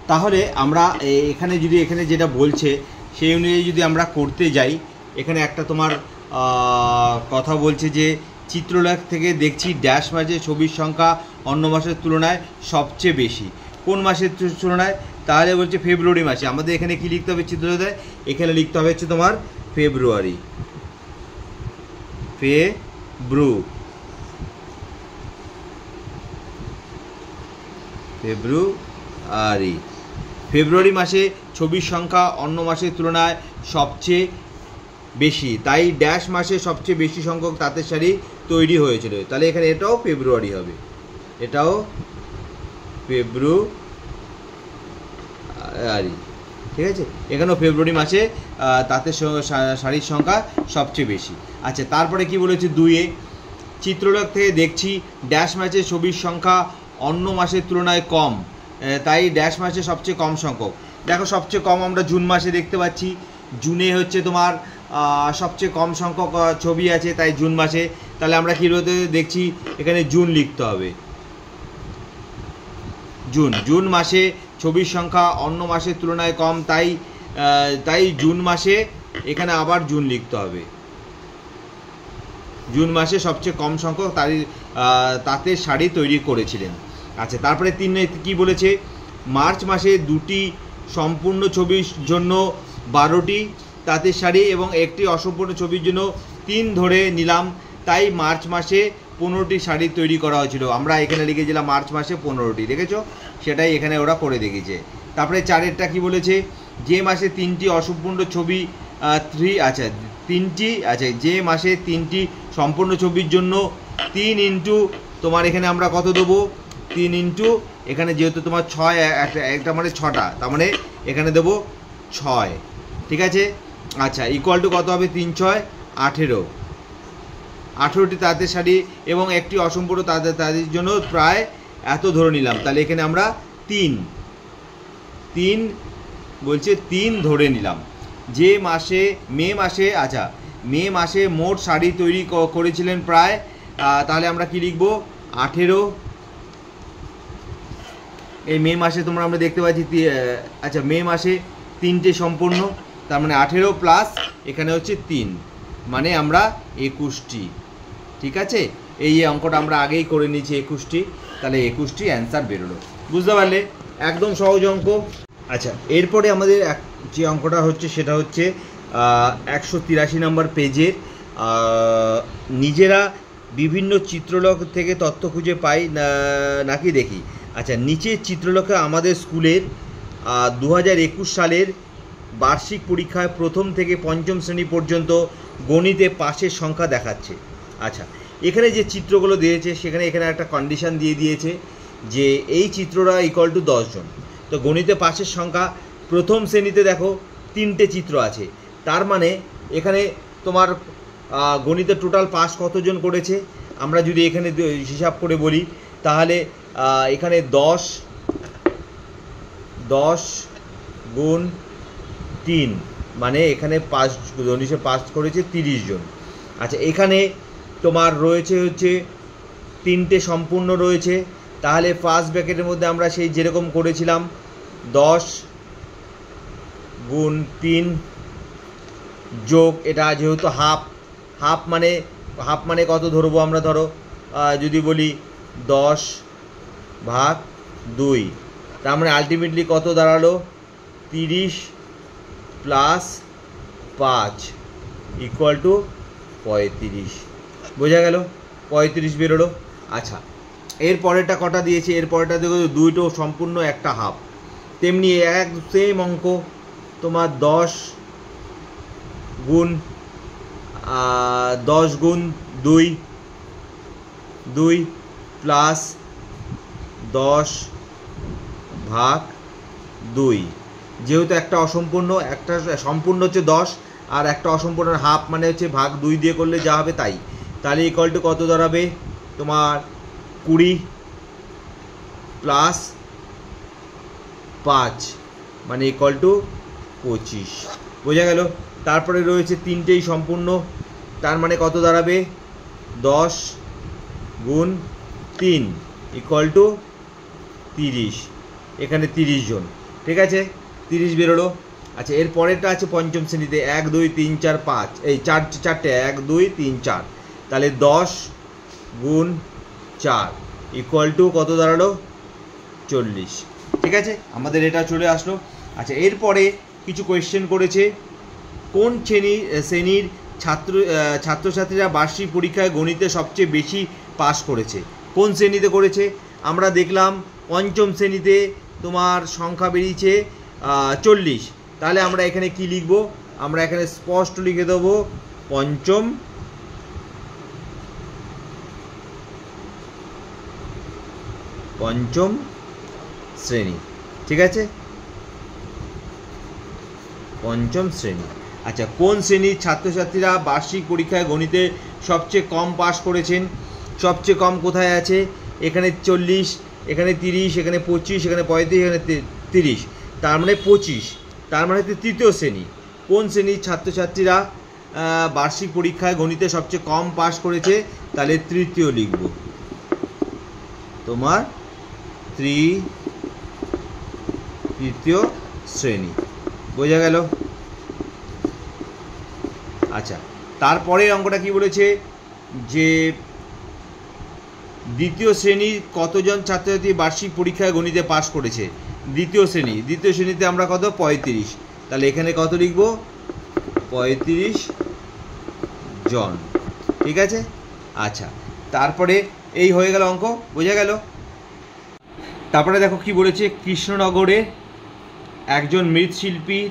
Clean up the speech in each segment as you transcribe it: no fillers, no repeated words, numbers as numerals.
তাহলে আমরা এখানে যদি এখানে যেটা বলছে সেই অনুযায়ী যদি আমরা করতে যাই, এখানে একটা তোমার কথা বলছে যে চিত্রলেখ থেকে দেখছি ড্যাশ মাসে ছবির সংখ্যা অন্য মাসের তুলনায় সবচেয়ে বেশি। কোন মাসের তুলনায়? তাহলে বলছে ফেব্রুয়ারি মাসে। আমাদের এখানে কি লিখতে হবে চিত্রলেখে? এখানে লিখতে হবে হচ্ছে তোমার ফেব্রুয়ারি, ফেব্রুয়ারি মাসে ছবির সংখ্যা অন্য মাসের তুলনায় সবচেয়ে বেশি, তাই ড্যাশ মাসে সবচেয়ে বেশি সংখ্যক তাঁতের শাড়ি তৈরি হয়েছিল। তাহলে এখানে এটাও ফেব্রুয়ারি হবে, এটাও ফেব্রুয়ারি, ঠিক আছে। এখানেও ফেব্রুয়ারি মাসে তাঁতের শাড়ির সংখ্যা সবচেয়ে বেশি। আচ্ছা, তারপরে কি বলেছে 2-এ, চিত্রলেখ থেকে দেখছি ড্যাশ মাসে ছবির সংখ্যা অন্য মাসের তুলনায় কম, তাই ড্যাশ মাসে সবচেয়ে কম সংখ্যক। দেখো সবচেয়ে কম আমরা জুন মাসে দেখতে পাচ্ছি, জুনে হচ্ছে তোমার সবচেয়ে কম সংখ্যক ছবি আছে, তাই জুন মাসে। তাহলে আমরা কী বলতে দেখছি এখানে জুন লিখতে হবে, জুন মাসে ছবির সংখ্যা অন্য মাসের তুলনায় কম, তাই জুন মাসে এখানে আবার জুন লিখতে হবে, জুন মাসে সবচেয়ে কম সংখ্যক তাঁতের শাড়ি তৈরি করেছিলেন। আচ্ছা, তারপরে 3 কি বলেছে, মার্চ মাসে 2টি সম্পূর্ণ ছবির জন্য 12টি তাঁতের শাড়ি এবং একটি অসম্পূর্ণ ছবির জন্য 3 ধরে নিলাম, তাই মার্চ মাসে 15টি শাড়ি তৈরি করা হয়েছিল। আমরা এখানে লিখেছিলাম মার্চ মাসে 15টি, দেখেছো? সেটাই এখানে ওরা করে দেখিয়েছে। তারপরে 4-এরটা কি বলেছে, যে মাসে 3টি অসম্পূর্ণ ছবি যে মাসে 3টি সম্পূর্ণ ছবির জন্য 3 ইন্টু তোমার এখানে আমরা কত দেবো, 3 ইন্টু এখানে যেহেতু তোমার 6 একটা মানে 6টা, তার মানে এখানে দেবো 6, ঠিক আছে। আচ্ছা, ইকুয়াল টু কত হবে, 3 6 18টি তাঁতের শাড়ি এবং একটি অসম্পূর্ণ তাদের জন্য প্রায় এত ধরে নিলাম। তাহলে এখানে আমরা 3 বলছে 3 ধরে নিলাম। যে মাসে মে মাসে মোট শাড়ি তৈরি করেছিলেন প্রায়, তাহলে আমরা কি লিখবো 18। এই মে মাসে আমরা দেখতে পাচ্ছি আচ্ছা, মে মাসে 3টে সম্পূর্ণ, তার মানে 18 প্লাস এখানে হচ্ছে 3, মানে আমরা 21টি, ঠিক আছে। এই অঙ্কটা আমরা আগেই করে নিয়েছি 21টি, তাহলে 21টি অ্যান্সার বেরোলো। বুঝতে পারলে? একদম সহজ অঙ্ক। আচ্ছা, এরপরে আমাদের যে অঙ্কটা হচ্ছে সেটা হচ্ছে 183 নম্বর পেজের, নিজেরা বিভিন্ন চিত্রলেখ থেকে তথ্য খুঁজে পাই নাকি দেখি। আচ্ছা, নিচের চিত্রলেখে আমাদের স্কুলের 2021 সালের বার্ষিক পরীক্ষায় প্রথম থেকে পঞ্চম শ্রেণী পর্যন্ত গণিতে পাশের সংখ্যা দেখাচ্ছে। আচ্ছা, এখানে যে চিত্রগুলো দিয়েছে সেখানে এখানে একটা কন্ডিশান দিয়ে দিয়েছে যে এই চিত্রটা ইকুয়াল টু 10 জন। তো গণিতে পাশের সংখ্যা প্রথম শ্রেণীতে দেখো 3টে চিত্র আছে, তার মানে এখানে তোমার গণিতে টোটাল পাস কতজন করেছে আমরা যদি এখানে হিসাব করে বলি, তাহলে এখানে 10 গুণ 3, মানে এখানে 5 গণিতে পাস করেছে 30 জন। আচ্ছা, এখানে তোমার রয়েছে হচ্ছে 3টে সম্পূর্ণ রয়েছে, তাহলে ফার্স্ট ব্র্যাকেটের মধ্যে আমরা সেই যেরকম করেছিলাম 10 গুণ 3 যোগ এটা যেহেতু হাফ মানে কত ধরবো আমরা, ধরো যদি বলি 10/2, তার মানে আলটিমেটলি কত দাঁড়ালো 30 প্লাস 5 ইকুয়াল টু 35। বোঝা গেল? 35 বেরোলো। আচ্ছা, এর পরেরটা কটা দিয়েছে, এর পরেরটা দেখো 2টো সম্পূর্ণ একটা হাফ। তেমনি এক সেম অঙ্ক তোমার 10 গুণ 2 প্লাস 10/2, যেহেতু একটা অসম্পূর্ণ একটা সম্পূর্ণ হচ্ছে 10 আর একটা অসম্পূর্ণ হাফ, মানে হচ্ছে ভাগ 2 দিয়ে করলে যা হবে তাই। তাহলে ইকুয়াল টু কত দাঁড়াবে তোমার 20 প্লাস 5, মানে ইকুয়াল টু 25। বোঝা গেল? তারপরে রয়েছে 3টেই সম্পূর্ণ, তার মানে কত দাঁড়াবে 10 গুণ 3 ইকুয়াল টু 30, এখানে 30 জন। ঠিক আছে, 30 বেরোলো। আচ্ছা, এর পরেরটা আছে পঞ্চম শ্রেণীতে 1 2 3 4 5, এই চারটে 1 2 3 4, তাহলে 10 গুণ 4 ইকুয়াল টু কত দাঁড়ালো? 40। ঠিক আছে, আমাদের এটা চলে আসলো। আচ্ছা, এরপরে কিছু কোয়েশ্চেন করেছে, কোন শ্রেণীর ছাত্রছাত্রীরা বার্ষিক পরীক্ষায় গণিতে সবচেয়ে বেশি পাস করেছে? কোন শ্রেণীতে করেছে? আমরা দেখলাম পঞ্চম শ্রেণীতে তোমার সংখ্যা বেরিয়েছে 40। তাহলে আমরা এখানে কি লিখব? আমরা এখানে স্পষ্ট লিখে দেবো পঞ্চম শ্রেণী। ঠিক আছে, পঞ্চম শ্রেণী। আচ্ছা, কোন শ্রেণীর ছাত্রছাত্রীরা বার্ষিক পরীক্ষায় গণিতে সবচেয়ে কম পাস করেছেন? সবচেয়ে কম কোথায় আছে? এখানে 40, এখানে 30, এখানে 25, এখানে 35, এখানে 30, তার মানে 25। তার মানে তৃতীয় শ্রেণী। কোন শ্রেণীর ছাত্রছাত্রীরা বার্ষিক পরীক্ষায় গণিতে সবচেয়ে কম পাস করেছে? তাহলে তৃতীয় লিখব, তোমার তৃতীয় শ্রেণী। বোঝা গেল? আচ্ছা, তারপরের অঙ্কটা কি বলেছে যে দ্বিতীয় শ্রেণীর কতজন ছাত্রছাত্রী বার্ষিক পরীক্ষায় গণিতে পাস করেছে? দ্বিতীয় শ্রেণীতে আমরা কত? 35। তাহলে এখানে কত লিখব? 35 জন। ঠিক আছে, আচ্ছা, তারপরে এই হয়ে গেল অঙ্ক। বোঝা গেল? তারপরে দেখো কি বলেছে, কৃষ্ণনগরে একজন মৃৎশিল্পীর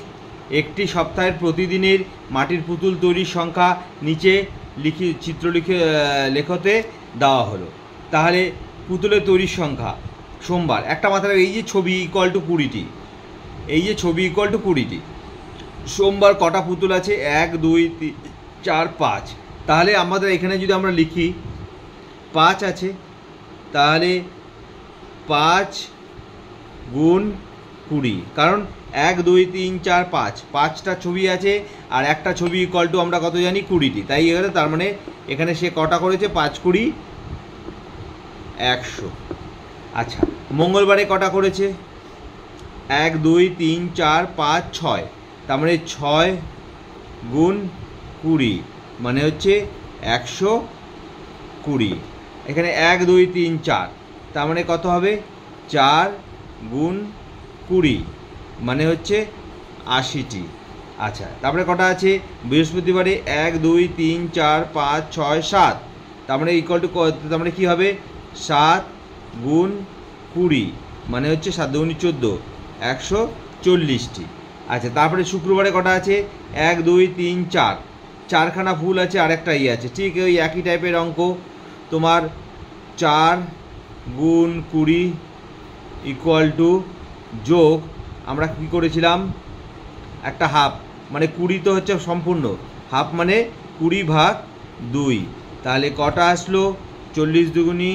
একটি সপ্তাহের প্রতিদিনের মাটির পুতুল তৈরির সংখ্যা নিচে লেখতে দেওয়া হলো। তাহলে পুতুলের তৈরির সংখ্যা সোমবার, একটা মাথায় এই যে ছবি ইকুয়াল টু 20টি, এই যে ছবি ইকুয়াল টু 20টি, সোমবার কটা পুতুল আছে? 1 2 3 4 5। তাহলে আমাদের এখানে যদি আমরা লিখি 5 আছে, তাহলে 5 গুণ 20, কারণ 1 2 3 4 5, 5টা ছবি আছে আর একটা ছবি ইকুয়াল টু আমরা কত জানি? 20টি। তাই এখানে তার মানে এখানে সে কটা করেছে? 5 20 100। আচ্ছা, মঙ্গলবারে কটা করেছে? 1 2 3 4 5 6, তার মানে 6 গুণ 20 মানে হচ্ছে 120। এখানে 1 2 3 4, তার মানে কত হবে? 4 গুণ 20 মানে হচ্ছে 80টি। আচ্ছা, তারপরে কটা আছে? বৃহস্পতিবারে 1 2 3 4 5 6 7, তার মানে ইকুয়াল টু, তার মানে কী হবে? 7 গুণ 20 মানে হচ্ছে 7 2 14, 140টি। আচ্ছা, তারপরে শুক্রবারে কটা আছে? 1 2 3 4, 4খানা ফুল আছে আর একটা আছে, ঠিক ওই একই টাইপের অঙ্ক। তোমার 4 গুণ 20 ইকুয়াল টু যোগ, আমরা কী করেছিলাম? একটা হাফ, মানে 20 তো হচ্ছে সম্পূর্ণ, হাফ মানে 20/2। তাহলে কটা আসলো? 40 দুগুণি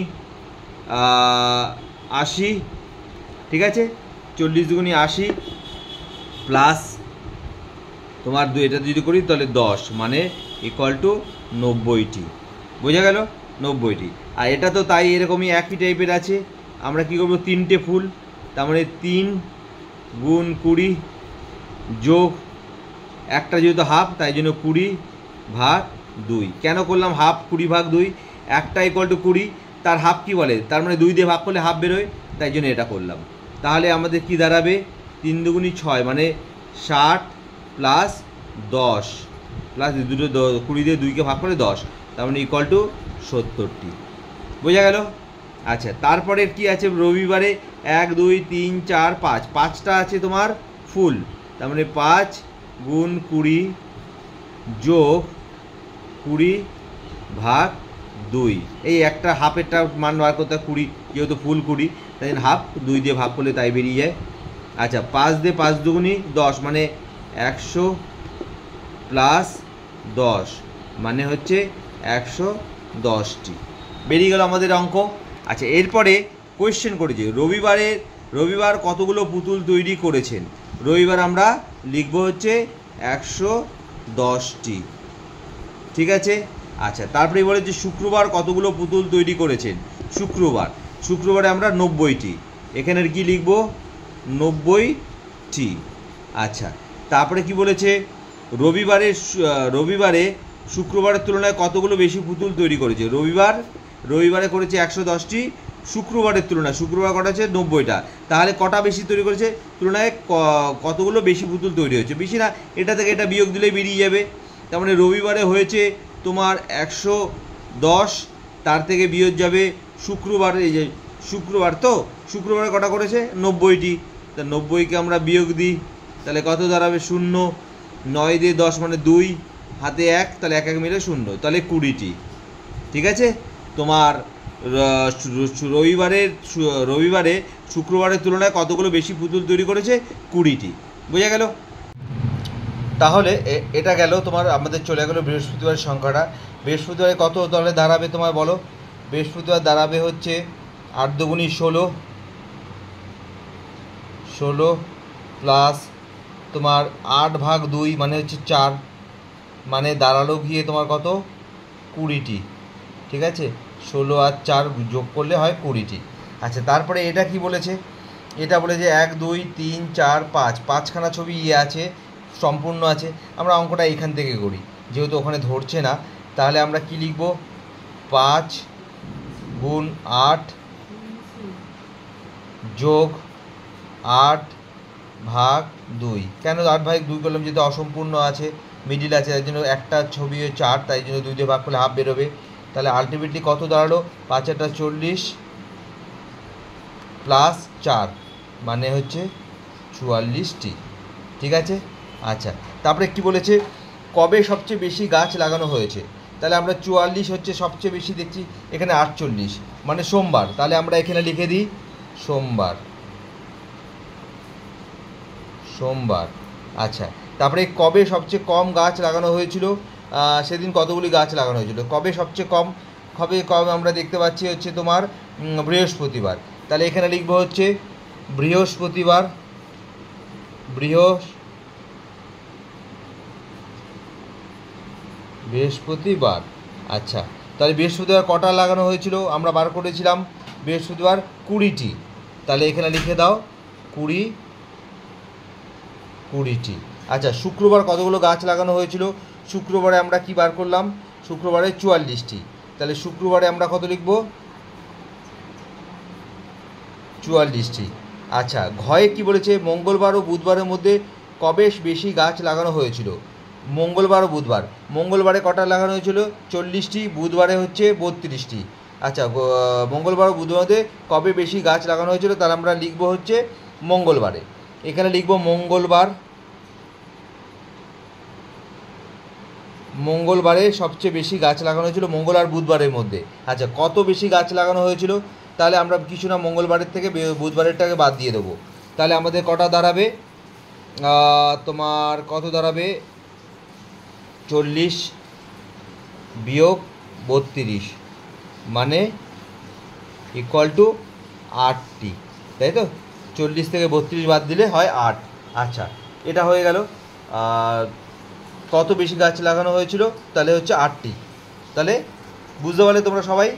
80। ঠিক আছে, 40 দুগুণি 80 প্লাস তোমার 2, এটা যদি করি তাহলে 10 মানে ইকুয়াল টু 90টি। বোঝা গেল? 90টি। আর এটা তো তাই এরকমই একই টাইপের আছে। আমরা কী করবো? 3টে ফুল, তার মানে 3 গুণ 20 যোগ একটা যেহেতু হাফ তাই জন্য 20/2। কেন করলাম হাফ? 20/2, একটা ইকুয়াল টু 20, তার হাফ কী বলে? তার মানে 2 দিয়ে ভাগ করলে হাফ বেরোয়, তাই জন্য এটা করলাম। তাহলে আমাদের কি দাঁড়াবে? 3 দুগুণি 6 মানে 60 প্লাস 10 প্লাস 20 দিয়ে 2কে ভাগ করে 10, তার মানে ইকুয়াল টু 70টি। বোঝা গেল? আচ্ছা, তারপরে কি আছে? রবিবারে 1 2 3 4 5, 5টা আছে তোমার ফুল, তার মানে 5 গুণ 20 যোগ 20/2। এই একটা হাফেরটা মান বার করতে 20, যেহেতু ফুল 20 তাই হাফ 2 দিয়ে ভাগ করলে তাই বেরিয়ে যায়। আচ্ছা, 5 দিয়ে 5 দুগুণি 10 মানে 100 প্লাস 10 মানে হচ্ছে 110টি। বেরিয়ে গেল আমাদের অঙ্ক। আচ্ছা, এরপরে কোয়েশ্চেন করেছে রবিবার কতগুলো পুতুল তৈরি করেছেন? রবিবার আমরা লিখব হচ্ছে 110টি। ঠিক আছে, আচ্ছা, তারপরে বলেছে শুক্রবার কতগুলো পুতুল তৈরি করেছেন? শুক্রবারে আমরা 90টি। এখানের কি লিখব? 90 টি। আচ্ছা, তারপরে কি বলেছে, রবিবারে শুক্রবারের তুলনায় কতগুলো বেশি পুতুল তৈরি করেছে? রবিবারে করেছে 110টি, শুক্রবারের তুলনায় শুক্রবার কটা আছে 90টা, তাহলে কটা বেশি তৈরি করেছে তুলনায় কতগুলো বেশি পুতুল তৈরি হয়েছে? বেশি না, এটা থেকে এটা বিয়োগ দিলেই বেরিয়ে যাবে। তার মানে রবিবারে হয়েছে তোমার 110, তার থেকে বিয়োগ যাবে শুক্রবারে, এই যে শুক্রবারে কটা করেছে 90টি, তা 90কে আমরা বিয়োগ দিই, তাহলে কত দাঁড়াবে 0, 9 দিয়ে 10 মানে 2, হাতে 1, তাহলে 1 1 মিলে 0, তাহলে 20টি। ঠিক আছে, তোমার রবিবারে শুক্রবারের তুলনায় কতগুলো বেশি পুতুল তৈরি করেছে? 20টি। বোঝা গেল? তাহলে এটা গেল তোমার, আমাদের চলে গেল বৃহস্পতিবারের সংখ্যাটা। বৃহস্পতিবারে কত তাহলে দাঁড়াবে তোমার বলো? বৃহস্পতিবার দাঁড়াবে হচ্ছে 8 দুগুণী 16 প্লাস তোমার 8/2 মানে হচ্ছে 4, মানে দাঁড়ালো গিয়ে তোমার কত? 20টি। ঠিক আছে, 16 আর 4 যোগ করলে হয় 20টি। আচ্ছা, তারপরে এটা কি বলেছে? এটা বলেছে 1 2 3 4 5, 5খানা ছবি আছে, সম্পূর্ণ আছে। আমরা অঙ্কটা এখান থেকে করি, যেহেতু ওখানে ধরছে না, তাহলে আমরা কি লিখব? 5 গুণ 8 যোগ 8/2। কেন 8/2 করলাম? যেহেতু অসম্পূর্ণ আছে, মিডিল আছে, তাই জন্য একটা ছবি 4, তাই জন্য 2 দিয়ে ভাগ করলে হাফ বেরোবে। তাহলে আলটিমেটলি কত দাঁড়ালো? 5 × 40 প্লাস 4 মানে হচ্ছে 44টি। ঠিক আছে। আচ্ছা, তারপরে কি বলেছে? কবে সবচেয়ে বেশি গাছ লাগানো হয়েছে? তাহলে আমরা 44 হচ্ছে সবচেয়ে বেশি, দেখছি এখানে 48 মানে সোমবার, তাহলে আমরা এখানে লিখে দিই সোমবার। আচ্ছা, তারপরে কবে সবচেয়ে কম গাছ লাগানো হয়েছিল? সেদিন কতগুলি গাছ লাগানো হয়েছিল? কবে সবচেয়ে কম আমরা দেখতে পাচ্ছি হচ্ছে তোমার বৃহস্পতিবার, তাহলে এখানে লিখবো হচ্ছে বৃহস্পতিবার। আচ্ছা, তাহলে বৃহস্পতিবার কটা লাগানো হয়েছিল? আমরা বার করেছিলাম বৃহস্পতিবার 20টি, তাহলে এখানে লিখে দাও 20টি। আচ্ছা, শুক্রবার কতগুলো গাছ লাগানো হয়েছিল? শুক্রবারে আমরা কি বার করলাম? শুক্রবারে 44টি, তাহলে শুক্রবারে আমরা কত লিখব? 44টি। আচ্ছা, ঘয়ে কি বলেছে? মঙ্গলবার ও বুধবারের মধ্যে কবে বেশি গাছ লাগানো হয়েছিল? মঙ্গলবার ও বুধবার। মঙ্গলবারে কটা লাগানো হয়েছিল? 40টি, বুধবারে হচ্ছে 32টি। আচ্ছা, মঙ্গলবার ও বুধবারে কবে বেশি গাছ লাগানো হয়েছিল? তাহলে আমরা লিখব হচ্ছে মঙ্গলবারে। এখানে লিখব মঙ্গলবারে সবচেয়ে বেশি গাছ লাগানো হয়েছিল, মঙ্গল আর বুধবারের মধ্যে। আচ্ছা, কত বেশি গাছ লাগানো হয়েছিল? তাহলে আমরা কিছু না, মঙ্গলবারের থেকে বুধবারেরটাকে বাদ দিয়ে দেবো। তাহলে আমাদের কটা দাঁড়াবে? তোমার কত দাঁড়াবে? 40 বিয়োগ 32 মানে ইকুয়াল টু 8টি, তাই তো? 40 থেকে 32 বাদ দিলে হয় 8। আচ্ছা, এটা হয়ে গেল। কত বেশি গাছ লাগানো হয়েছিল? তাহলে হচ্ছে 8টি। তাহলে বুঝতে পারলে তোমরা সবাই?